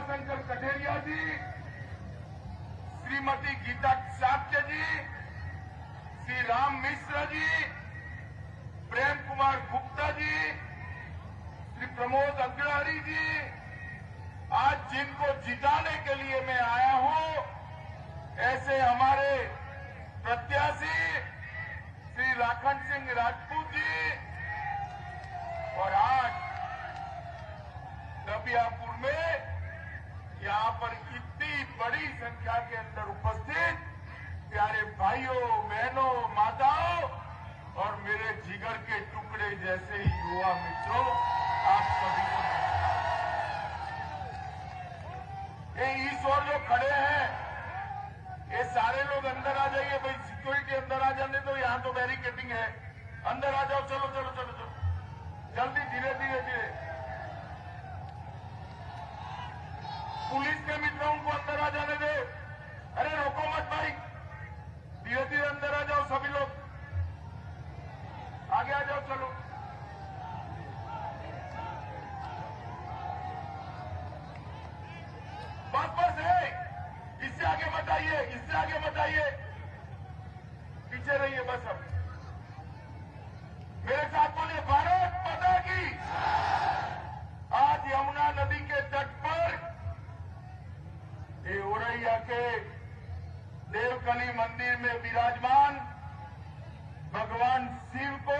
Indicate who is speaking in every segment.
Speaker 1: उमाशंकर कठेरिया जी, श्रीमती गीता शाक्य जी, श्री राम मिश्र जी, प्रेम कुमार गुप्ता जी, श्री प्रमोद अग्रहरी जी, आज जिनको जिताने के लिए मैं आया हूं, ऐसे हमारे प्रत्याशी श्री लाखन सिंह राजपूत जी, और आज दबियापुर में यहां पर इतनी बड़ी संख्या के अंदर उपस्थित प्यारे भाइयों, बहनों, माताओं और मेरे जिगर के टुकड़े जैसे ही युवा मित्रों, आप सभी को ये ईश्वर जो खड़े हैं, ये सारे लोग अंदर आ जाइए भाई, सिक्योरिटी अंदर आ जाने दो, यहां तो बैरिकेडिंग है, अंदर आ जाओ, चलो चलो चलो चलो जल्दी, धीरे धीरे धीरे। पुलिस के मित्रों को अंदर आ जाने दे, अरे रोको मत भाई, धीरे धीरे अंदर आ जाओ, सभी लोग आगे आ जाओ, चलो। बस है, इससे आगे मत आइए, इससे आगे मत आइए, पीछे रहिए बस। अब मेरे साथ बोलिए, भारत माता की। आज यमुना नदी के तट पर ये औरैया के देवकली मंदिर में विराजमान भगवान शिव को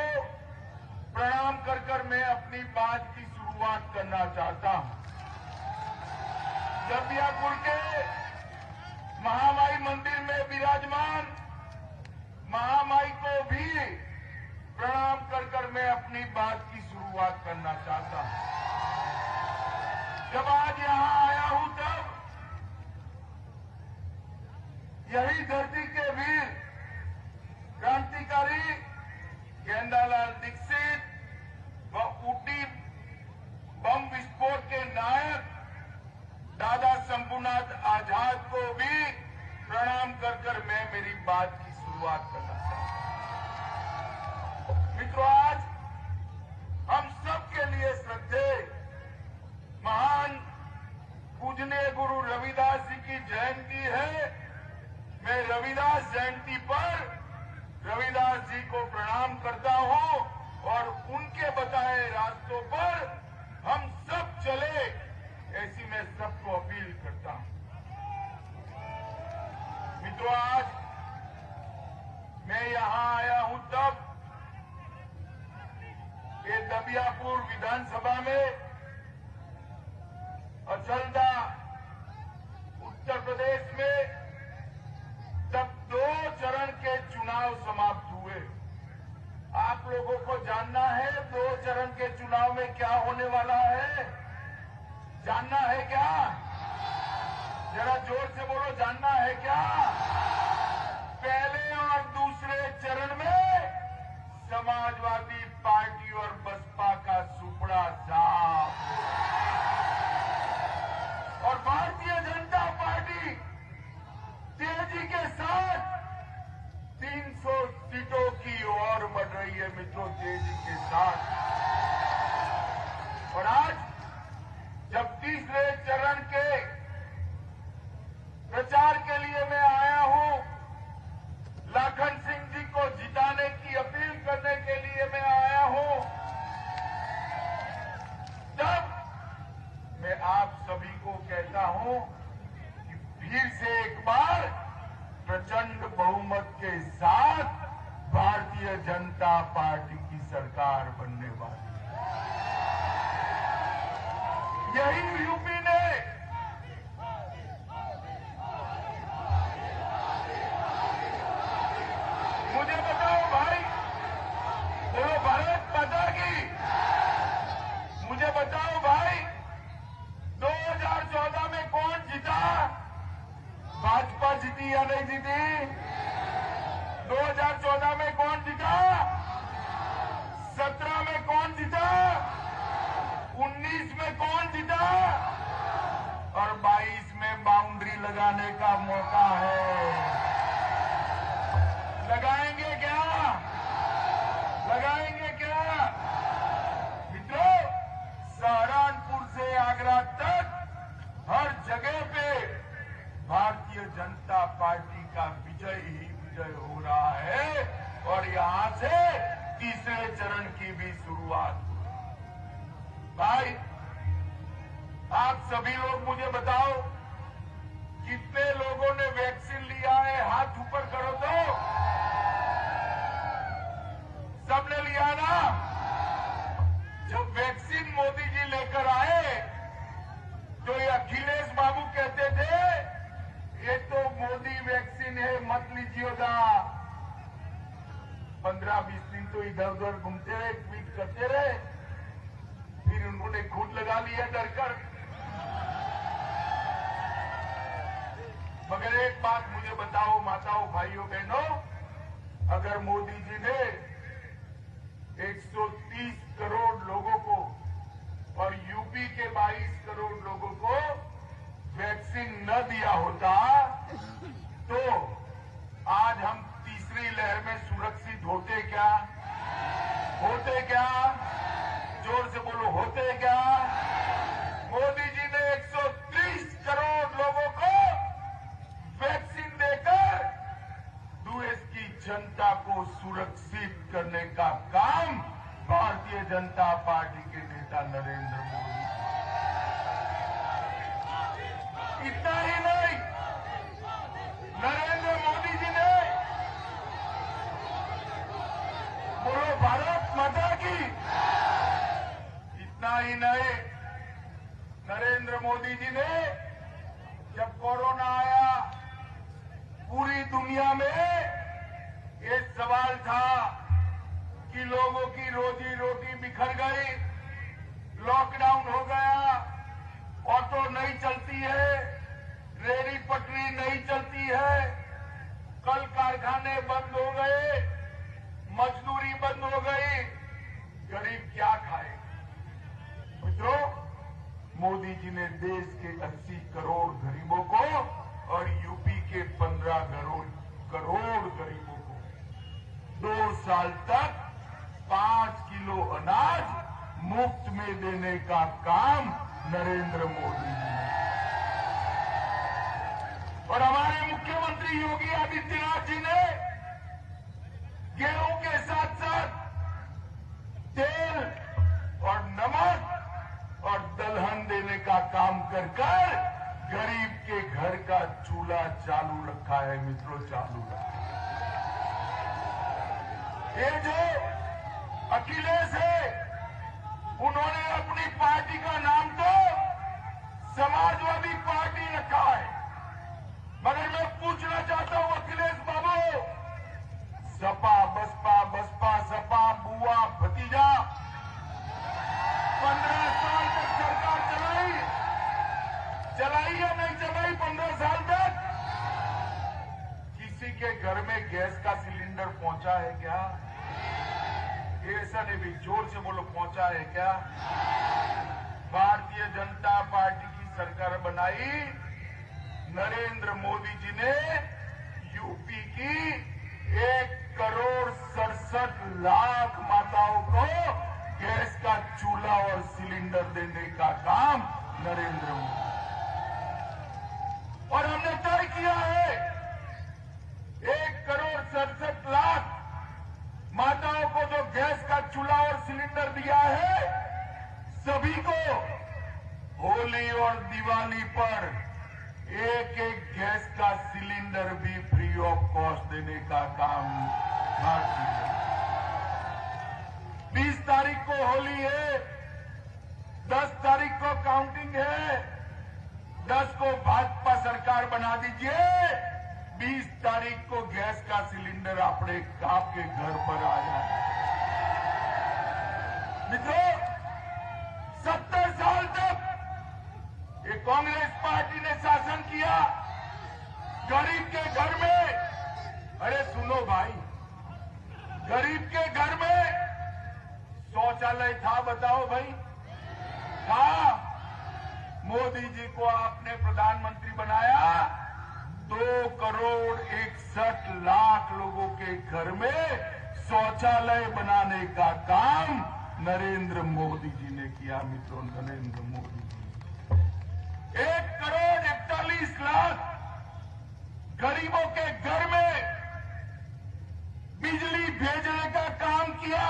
Speaker 1: प्रणाम कर कर मैं अपनी बात की शुरुआत करना चाहता हूं। दबियापुर के महामाई मंदिर में विराजमान महामाई को भी प्रणाम कर कर मैं अपनी बात की शुरुआत करना चाहता हूं। जब आज यहां आया हूं तब यही धरती के वीर क्रांतिकारी गेंदालाल दीक्षित व ऊटी बम विस्फोट के नायक दादा शंभुनाथ आजाद को भी प्रणाम कर कर मैं मेरी बात की शुरुआत करना चाहता हूं। मित्रों, आज हम सबके लिए श्रद्धेय महान पूजनीय गुरु रविदास जी की जयंती है। मैं रविदास जयंती पर रविदास जी को प्रणाम करता हूं और उनके बताए रास्तों पर हम सब चले, ऐसी मैं सबको अपील करता हूं। मित्रों, आज मैं यहां आया हूं तब ये दबियापुर विधानसभा में अचलदा उत्तर प्रदेश में तब 2 चरण के चुनाव समाप्त हुए। आप लोगों को जानना है 2 चरण के चुनाव में क्या होने वाला है, जानना है क्या? जरा जोर से बोलो, जानना है क्या? पहले और दूसरे चरण में समाजवादी पार्टी और बसपा का सुपड़ा साफ और भारतीय जनता पार्टी तेजी के साथ 300 सीटों की ओर बढ़ रही है। मित्रों, तेजी के साथ। और आज जब तीसरे चरण के प्रचार के लिए मैं आया हूं, लाखन सिंह जी को जिताने की अपील करने के लिए मैं आया हूं, तब मैं आप सभी को कहता हूं कि फिर से एक बार प्रचंड बहुमत के साथ भारतीय जनता पार्टी की सरकार बनने वाली है। यही यूपी ने मुझे बताओ भाई, बोलो भारत माता की। मुझे बताओ भाई, 2014 में कौन जीता? भाजपा जीती या नहीं जीती? 2014 में कौन जीता? 17 में कौन जीता? 19 में कौन जीता? और 22 में बाउंड्री लगाने का मौका है। लगाएंगे क्या? लगाएंगे क्या? मित्रों, सहारनपुर से आगरा तक हर टीकाकरण की भी शुरुआत। भाई, आप सभी लोग मुझे बताओ, कितने लोगों ने वैक्सीन लिया है? हाथ ऊपर करो तो। सबने लिया ना? जब वैक्सीन मोदी जी लेकर आए तो ये अखिलेश बाबू कहते थे ये तो मोदी वैक्सीन है, मत लीजिएगा। 15-20 दिन तो इधर उधर घूमते रहे, ट्वीट करते रहे, फिर उन्होंने खुद लगा लिया डरकर। मगर एक बात मुझे बताओ माताओं, भाइयों, बहनों, अगर मोदी जी ने 130 करोड़ लोगों को और यूपी के 22 करोड़ लोगों को वैक्सीन न दिया होता तो आज हम तीसरी लहर में सुरक्षित होते क्या? होते क्या? जोर से बोलो, होते क्या? मोदी जी ने 130 करोड़ लोगों को वैक्सीन देकर देश की जनता को सुरक्षित करने का काम भारतीय जनता पार्टी के नेता नरेंद्र मोदी। इतना ही नहीं, नरेंद्र मोदी जी ने, बोलो भारत माता की, इतना ही नहीं, नरेंद्र मोदी जी ने जब कोरोना आया पूरी दुनिया में ये सवाल था कि लोगों की रोजी रोटी बिखर गई, लॉकडाउन हो गया, ऑटो नहीं चलती है, रेल पटरी नहीं चलती है, कल कारखाने बंद हो गए, मजदूरी बंद हो गई, गरीब क्या खाए? मित्रों, मोदी जी ने देश के 80 करोड़ गरीबों को और यूपी के 15 करोड़ गरीबों को 2 साल तक 5 किलो अनाज मुफ्त में देने का काम नरेंद्र मोदी जी ने। और हमारे मुख्यमंत्री योगी आदित्यनाथ जी ने गेहूं के साथ साथ तेल और नमक और दलहन देने का काम कर गरीब के घर का चूल्हा चालू रखा है। मित्रों, चालू रखा है। ये जो अखिलेश है, उन्होंने अपनी पार्टी का नाम तो समाजवादी पार्टी रखा है। मगर मैं पूछना चाहता हूं अखिलेश बाबू, सपा बसपा, बसपा सपा, बुआ भतीजा 15 साल तक सरकार चलाई या नहीं चलाई? 15 साल तक किसी के घर में गैस का सिलेंडर पहुंचा है क्या? ऐसा नहीं भी, जोर से बोलो, पहुंचा है क्या? भारतीय जनता पार्टी की सरकार बनाई, नरेंद्र मोदी जी ने यूपी की 1 करोड़ 67 लाख माताओं को गैस का चूल्हा और सिलेंडर देने का काम नरेंद्र मोदी। और हमने तय किया है 1 करोड़ 67 लाख माताओं को जो गैस का चूल्हा और सिलेंडर दिया है, सभी को होली और दिवाली पर एक गैस का सिलेंडर भी फ्री ऑफ कॉस्ट देने का काम भारतीय। 20 तारीख को होली है, 10 तारीख को काउंटिंग है, 10 को भाजपा सरकार बना दीजिए, 20 तारीख को गैस का सिलेंडर आपके घर पर आ जाए। मित्रों, 70 साल तक ये कांग्रेस पार्टी ने शासन किया, गरीब के घर में, अरे सुनो भाई, गरीब के घर में शौचालय था? बताओ भाई, था? मोदी जी को आपने प्रधानमंत्री बनाया, 2 करोड़ 61 लाख लोगों के घर में शौचालय बनाने का काम नरेंद्र मोदी जी ने किया। मित्रों, नरेंद्र मोदी जी 1 करोड़ 41 लाख गरीबों के घर में बिजली भेजने का काम किया।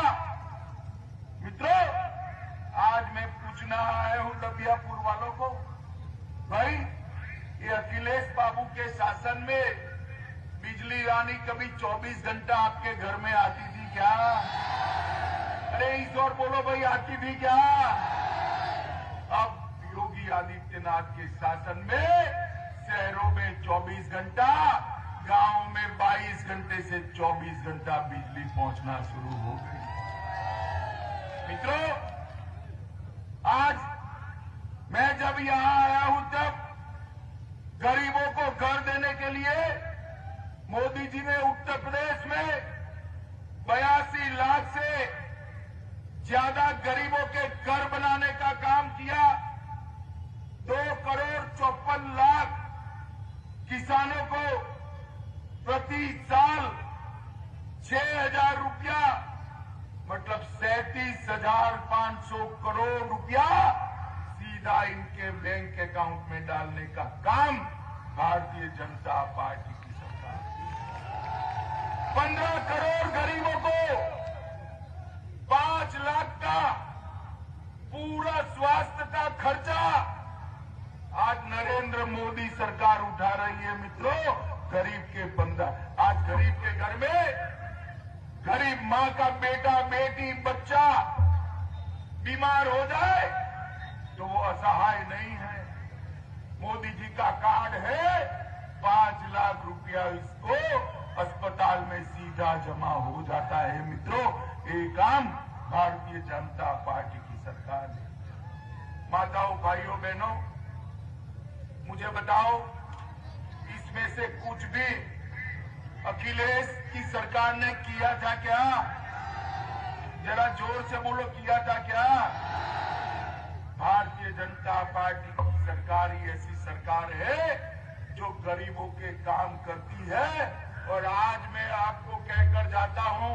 Speaker 1: उनके शासन में बिजली रानी कभी 24 घंटा आपके घर में आती थी क्या? अरे इस और बोलो भाई, आती थी क्या? अब योगी आदित्यनाथ के शासन में शहरों में 24 घंटा, गांव में 22 घंटे से 24 घंटा बिजली पहुंचना शुरू हो गई। मित्रों, आज मैं जब यहां आया हूं तब गरीबों को घर देने के लिए मोदी जी ने उत्तर प्रदेश में 82 लाख से ज्यादा गरीबों के घर बनाने का काम किया। 2,54,00,000 किसानों को प्रति साल 6,000 रुपया, मतलब 37,500 करोड़ रुपया सीधा इनके बैंक अकाउंट में डालने का काम भारतीय जनता पार्टी की सरकार। 15 करोड़ गरीबों को 5 लाख का पूरा स्वास्थ्य का खर्चा आज नरेंद्र मोदी सरकार उठा रही है। मित्रों, गरीब के बंदा, आज गरीब के घर में गरीब मां का बेटा बेटी बच्चा बीमार हो जाए तो वो असहाय नहीं है। मोदी जी का कार्ड है, 5 लाख रुपया इसको अस्पताल में सीधा जमा हो जाता है। मित्रों, ये काम भारतीय जनता पार्टी की सरकार ने। माताओं, भाइयों, बहनों, मुझे बताओ, इसमें से कुछ भी अखिलेश की सरकार ने किया था क्या? जरा जोर से बोलो, किया था क्या? भारतीय जनता पार्टी की सरकार ही ऐसी सरकार है जो गरीबों के काम करती है। और आज मैं आपको कहकर जाता हूं,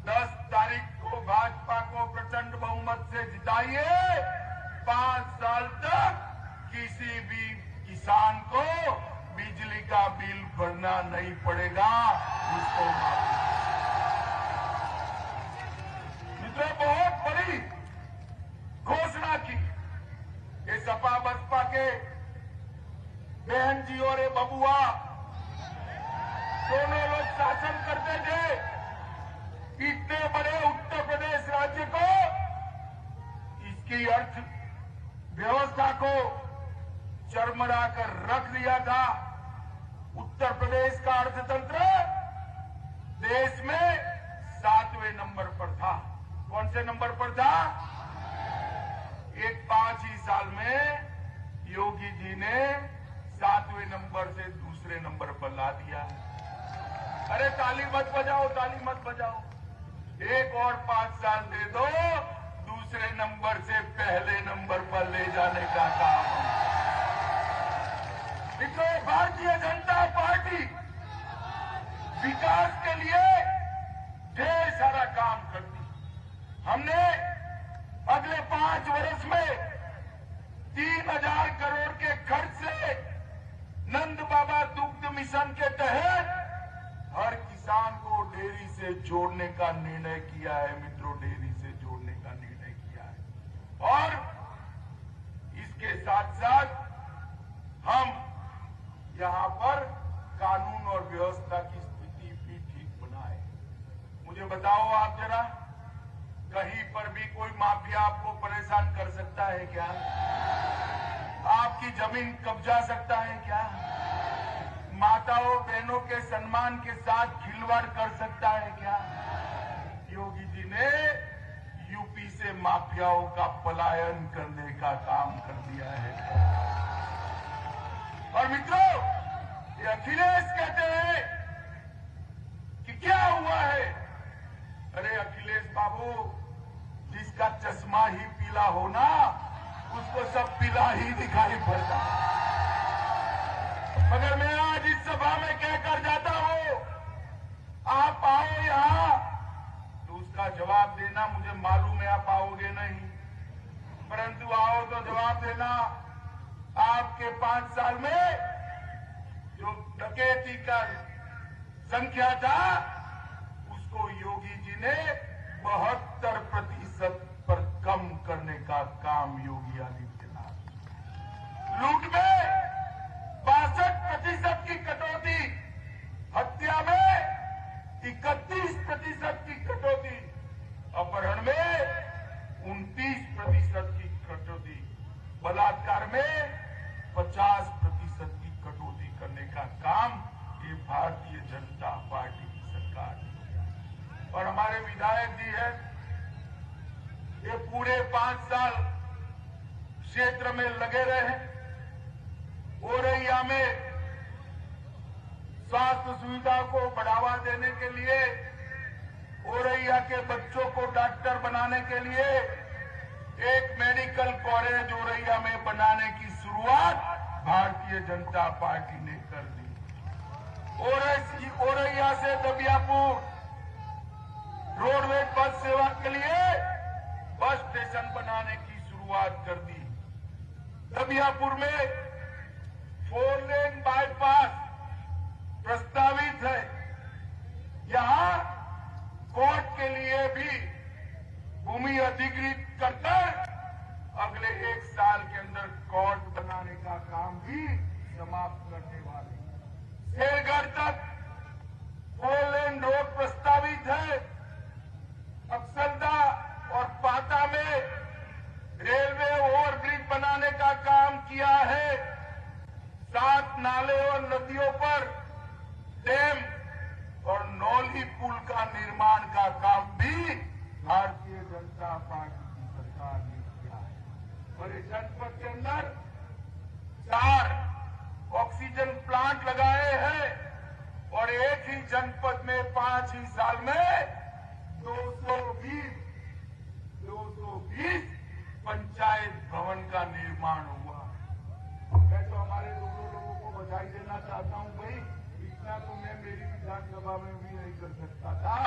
Speaker 1: 10 तारीख को भाजपा को प्रचंड बहुमत से जिताइए। 5 साल तक किसी भी किसान को बिजली का बिल भरना नहीं पड़ेगा। उसको मित्रों, बहुत बड़ी घोषणा की। ये सपा बसपा के बहन जी और ये बबुआ दोनों लोग शासन करते थे। इतने बड़े उत्तर प्रदेश राज्य को, इसकी अर्थ व्यवस्था को चरमरा कर रख दिया था। उत्तर प्रदेश का अर्थतंत्र देश में 7वें नंबर पर था। कौन से नंबर पर था? एक 5 ही साल में योगी जी ने 7वें नंबर से दूसरे नंबर पर ला दिया। अरे ताली मत बजाओ, ताली मत बजाओ। एक और 5 साल दे दो, दूसरे नंबर से पहले नंबर पर ले जाने का काम। मित्रों, भारतीय जनता पार्टी विकास के लिए ढेर सारा काम करती। हमने अगले 5 वर्ष में 3,000 करोड़ के खर्च से नंद बाबा दुग्ध मिशन के तहत हर किसान को डेयरी से जोड़ने का निर्णय किया है। मित्रों, डेयरी से जोड़ने का निर्णय किया है। और इसके साथ साथ हम यहां पर कानून और व्यवस्था की स्थिति भी ठीक बनाए। मुझे बताओ आप जरा, कहीं पर भी कोई माफिया आपको परेशान कर सकता है क्या? आपकी जमीन कब्जा सकता है क्या? माताओं बहनों के सम्मान के साथ खिलवाड़ कर सकता है क्या? योगी जी ने यूपी से माफियाओं का पलायन करने का काम कर दिया है। और मित्रों, ये अखिलेश कहते हैं कि क्या हुआ है? अरे अखिलेश बाबू, जिसका चश्मा ही पीला हो ना, उसको सब पीला ही दिखाई पड़ता है। मगर मैं आज इस सभा में कहकर जाता हूं, आप आओ यहां तो उसका जवाब देना मुझे मालूम है आप आओगे नहीं, परंतु आओ तो जवाब देना। आपके 5 साल में जो डकैती का संख्या था, उसको योगी जी ने 72% पर कम करने का काम योगी आदित्यनाथ। लूट में 62% अपहरण में 29% की कटौती, बलात्कार में 50% की कटौती करने का काम ये भारतीय जनता पार्टी की सरकार ने किया। और हमारे विधायक जी है, ये पूरे 5 साल क्षेत्र में लगे रहे। औरैया में स्वास्थ्य सुविधा को बढ़ावा देने के लिए, औरैया के बच्चों को डॉक्टर बनाने के लिए एक मेडिकल कॉलेज औरैया में बनाने की शुरुआत भारतीय जनता पार्टी ने कर दी। औरैया से दबियापुर रोडवेज बस सेवा के लिए बस स्टेशन बनाने की शुरुआत कर दी। दबियापुर में 4 लेन बाईपास प्रस्तावित है। यहां कोर्ट के लिए भी भूमि अधिग्रहित करकर अगले 1 साल के अंदर कोर्ट बनाने का काम भी समाप्त करने वाले। शेरगढ़ तक 4 लेन रोड प्रस्तावित है। अक्सरदा और पाता में रेलवे ओवरब्रिज बनाने का काम किया है। 7 नाले और नदियों पर डैम और नौली पुल का निर्माण का काम भी भारतीय जनता पार्टी की सरकार ने किया है। और इस जनपद के अंदर 4 ऑक्सीजन प्लांट लगाए हैं और एक ही जनपद में 5 ही साल में 220 पंचायत भवन का निर्माण हुआ। मैं तो हमारे लोगों को बधाई देना चाहता हूं भाई, इतना तो मैं मेरी विधानसभा में भी नहीं कर सकता था,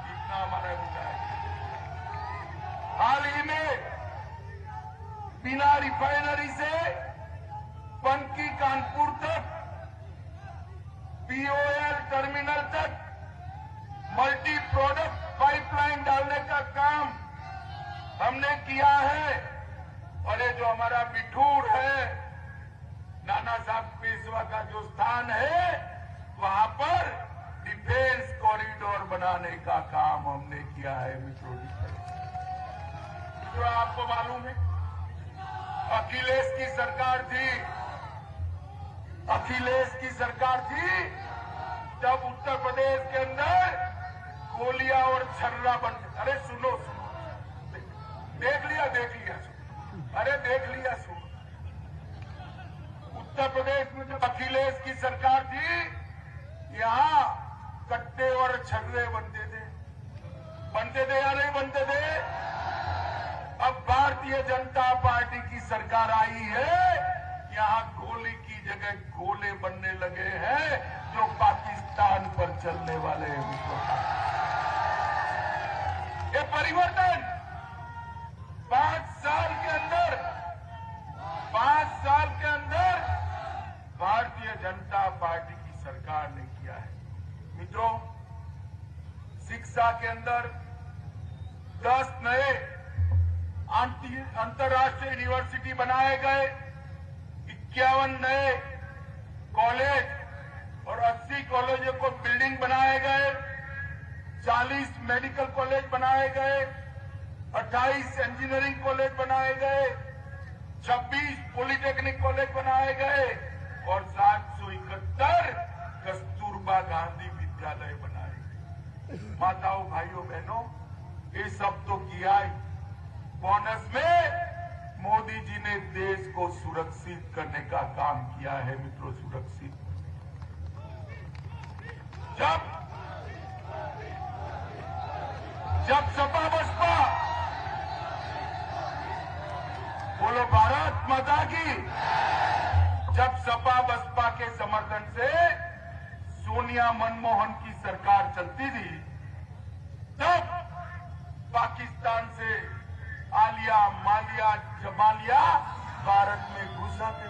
Speaker 1: इतना हमारा विधायक। हाल ही में बिना रिफाइनरी से पनकी कानपुर तक, पीओएल टर्मिनल तक मल्टी प्रोडक्ट पाइपलाइन डालने का काम हमने किया है। और ये जो हमारा बिठूर है, नाना साहब पेशवा का जो स्थान है, वहां पर डिफेंस कॉरिडोर बनाने का काम हमने किया है। मित्रों, आपको मालूम है अखिलेश की सरकार थी, जब उत्तर प्रदेश के अंदर गोलियां और छर्रा बनते। अरे सुनो, देख लिया अरे देख लिया सुनो। उत्तर प्रदेश में जब अखिलेश की सरकार थी, यहां कट्टे और छर्रे बनते थे या नहीं बनते थे? अब भारतीय जनता पार्टी की सरकार आई है, यहां गोली की जगह गोले बनने लगे हैं जो पाकिस्तान पर चलने वाले हैं। ये परिवर्तन 5 साल के अंदर भारतीय जनता पार्टी की सरकार ने किया है। मित्रों, शिक्षा के अंदर 10 नए अंतर्राष्ट्रीय यूनिवर्सिटी बनाए गए, 51 नए कॉलेज और 80 कॉलेजों को बिल्डिंग बनाए गए, 40 मेडिकल कॉलेज बनाए गए, 28 इंजीनियरिंग कॉलेज बनाए गए, 26 पॉलिटेक्निक कॉलेज बनाए गए और 771 कस्तूरबा गांधी विद्यालय बनाए गए। माताओं, भाइयों, बहनों, ये सब तो किया ही। बोनस में मोदी जी ने देश को सुरक्षित करने का काम किया है। मित्रों, सुरक्षित जब सपा बसपा, बोलो भारत माता की, जब सपा बसपा के समर्थन से सोनिया मनमोहन की सरकार चलती थी, तब पाकिस्तान से आलिया, मालिया, जमालिया भारत में घुस आते थे।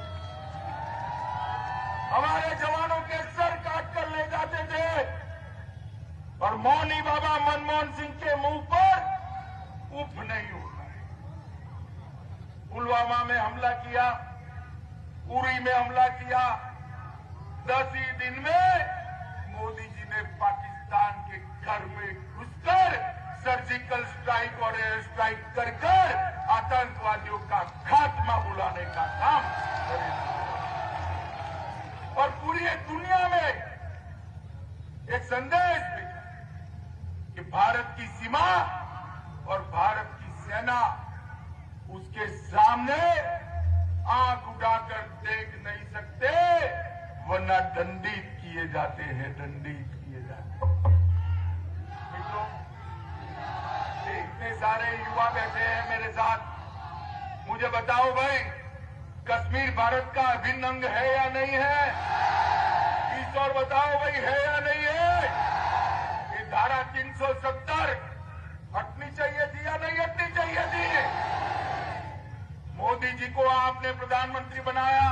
Speaker 1: हमारे जवानों के सर काट कर ले जाते थे और मौनी बाबा मनमोहन सिंह के मुंह पर उफ नहीं होता है। पुलवामा में हमला किया, उरी में हमला किया, 10 ही दिन में मोदी जी ने पाकिस्तान के घर में घुसकर सर्जिकल स्ट्राइक और एयर स्ट्राइक कर कर आतंकवादियों का खात्मा बुलाने का काम करेगा। और पूरी दुनिया में एक संदेश भेजा कि भारत की सीमा और भारत की सेना उसके सामने आंख उठाकर देख नहीं सकते, वरना दंडित किए जाते हैं, दंडित किए जाते हैं। मित्रों, इतने सारे युवा बैठे हैं मेरे साथ, मुझे बताओ भाई, कश्मीर भारत का अभिन्न अंग है या नहीं है? इस और बताओ भाई, है या नहीं है? ये धारा 370 हटनी चाहिए थी या नहीं हटनी चाहिए थी? मोदी जी को आपने प्रधानमंत्री बनाया,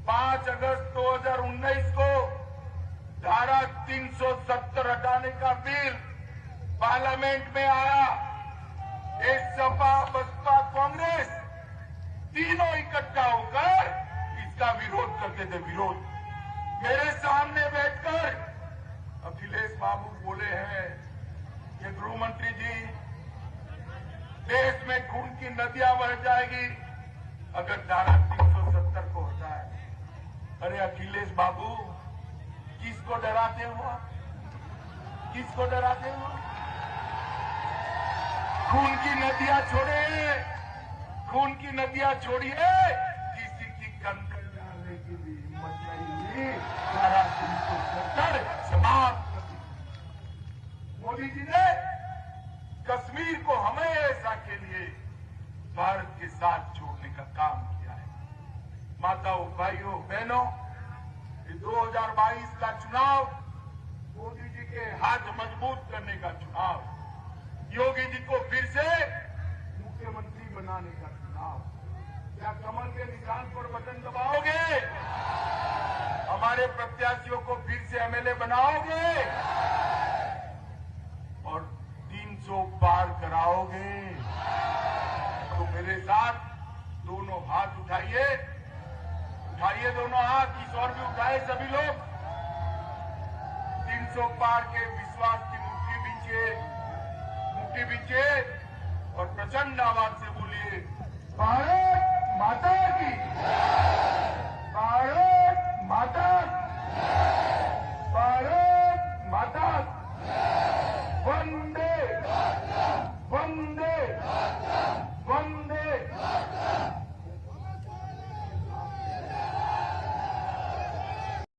Speaker 1: 5 अगस्त 2019 को धारा 370 हटाने का बिल पार्लियामेंट में आया। एक सपा, बसपा, कांग्रेस तीनों इकट्ठा होकर इसका विरोध करते थे। विरोध मेरे सामने बैठकर अखिलेश बाबू बोले हैं कि गृह मंत्री जी, देश में खून की नदियां बह जाएगी अगर धारा 370 को हटाए। अरे अखिलेश बाबू, किसको डराते हो? किसको डराते हो? खून की नदियां छोड़े, खून की नदियां छोड़िए, किसी की कंकड़ डालने की भी हिम्मत नहीं। धारा 370 समाप्त कर दी। मोदी जी ने कश्मीर को हमेशा के लिए भारत के साथ जोड़ने का काम किया है। माताओं, भाइयों, बहनों, 2022 का चुनाव मोदी जी के हाथ मजबूत करने का चुनाव, योगी जी को फिर से मुख्यमंत्री बनाने का चुनाव। क्या कमल के निशान पर बटन दबाओगे? हमारे प्रत्याशियों को फिर से एमएलए बनाओगे और 300 पार कराओगे? तो मेरे साथ दोनों हाथ उठाइए, उठाइए दोनों हाथ, इस और भी उठाए सभी लोग। 300 पार के विश्वास की मुट्ठी बींचे और प्रचंड आवाज से बोलिए, भारत माता की।